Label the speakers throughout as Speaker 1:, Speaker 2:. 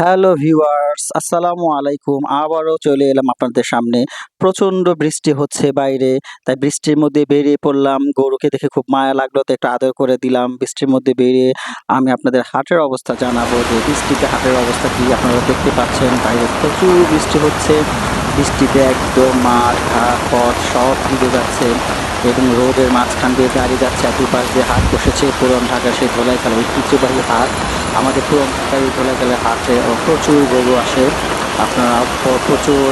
Speaker 1: Hello viewers, আসসালামু আলাইকুম। আবারও চলে এলাম আপনাদের সামনে। প্রচণ্ড বৃষ্টি হচ্ছে বাইরে। তাই বৃষ্টির মধ্যে বেরিয়ে পড়লাম। গরুকে দেখে খুব মায়া লাগলো, তো একটু আদর করে দিলাম। বৃষ্টির মধ্যে বেরিয়ে আমি আপনাদের হাটের অবস্থা জানাবো যে বৃষ্টিতে হাটের অবস্থা কি। আপনারা দেখতে পাচ্ছেন বাইরে প্রচুর বৃষ্টি হচ্ছে। বৃষ্টিতে একদম মাঠ, ঘাট, পথ সব ভিজে যাচ্ছে এবং রোডের মাঝখান দিয়ে গাড়ি যাচ্ছে আর দুপাশ দিয়ে হাট বসেছে পুরান ঢাকার সেই ধোলাইখাল ঐতিহ্যবাহী হাট। আমাদের পুরান ঢাকার এই ধোলাইখালের হাটে প্রচুর গরু আসে। আপনারা প্রচুর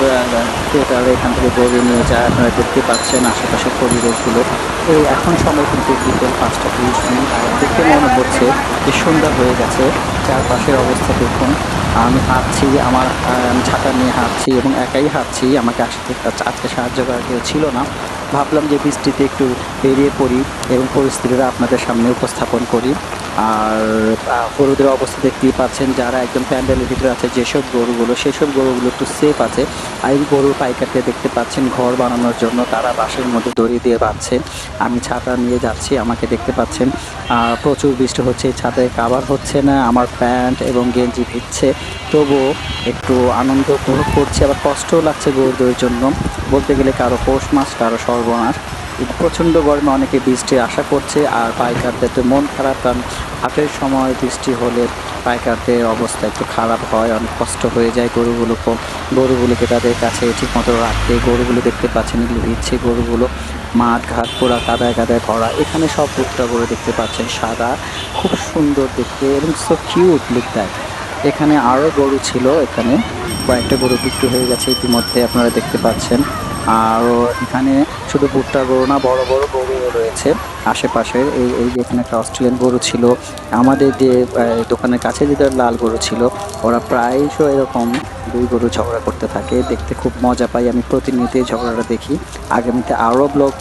Speaker 1: ক্রেতারা এখান থেকে গরু নিয়ে যায়। আপনারা দেখতে পাচ্ছেন আশেপাশের পরিবেশগুলো। এই এখন সময় কিন্তু বিকেল ৫টা ৩০ আর দেখে মনে হচ্ছে যে সন্ধ্যা হয়ে গেছে। চারপাশের অবস্থা দেখুন। আমি হাঁটছি, আমি ছাতা নিয়ে হাঁটছি এবং একাই হাঁটছি। আমাকে আজকে সাহায্য করার কেউ ছিল না। ভাবলাম যে বৃষ্টিতে একটু বেরিয়ে পড়ি এবং পরিস্থিতিটা আপনাদের সামনে উপস্থাপন করি। আর গরুদের অবস্থা দেখতেই পাচ্ছেন, যারা একদম প্যান্ডেলের ভিতরে আছে যেসব গরুগুলো, সেসব গরুগুলো একটু সেফ আছে। আর এই গরুর পাইকারকে দেখতে পাচ্ছেন ঘর বানানোর জন্য তারা বাঁশের মধ্যে দড়ি দিয়ে বাঁধছে। আমি ছাতা নিয়ে যাচ্ছি, আমাকে দেখতে পাচ্ছেন। প্রচুর বৃষ্টি হচ্ছে, ছাতায় কাভার হচ্ছে না, আমার প্যান্ট এবং গেঞ্জি ভিজছে। তবুও একটু আনন্দ উপভোগ করছি, আবার কষ্টও লাগছে গরুদের জন্য। বলতে গেলে কারো পৌষ মাস, কারো সর্বনাশ। এই প্রচণ্ড গরমে অনেকে বৃষ্টির আশা করছে, আর পাইকারদের তো মন খারাপ, কারণ হাটের সময় বৃষ্টি হলে পাইকারদের অবস্থা একটু খারাপ হয়, অনেক কষ্ট হয়ে যায় গরুগুলোকে তাদের কাছে ঠিকমতো রাখতে। গরুগুলো দেখতে পাচ্ছেন এগুলো ভিজছে, গরুগুলো মাঠ ঘাট পুরা কাদায় কাদায় ভরা। এখানে সব দুধটা গরু দেখতে পাচ্ছেন সাদা, খুব সুন্দর দেখতে এবং সো কিউট লুক দেয়। এখানে আরও গরু ছিল, এখানে কয়েকটা গরু বিক্রি হয়ে গেছে ইতিমধ্যে, আপনারা দেখতে পাচ্ছেন। আরও এখানে শুধু ভুট্টা গরু না, বড় বড় গরুও রয়েছে আশেপাশের। এই যে এখানে একটা অস্ট্রেলিয়ান গরু ছিল। আমাদের যে দোকানের কাছে যেটা লাল গরু ছিল, ওরা প্রায়শই এরকম দুই গরু ঝগড়া করতে থাকে। দেখতে খুব মজা পাই, আমি প্রতিনিয়তই ঝগড়াটা দেখি। আগামীতে আরও ব্লগ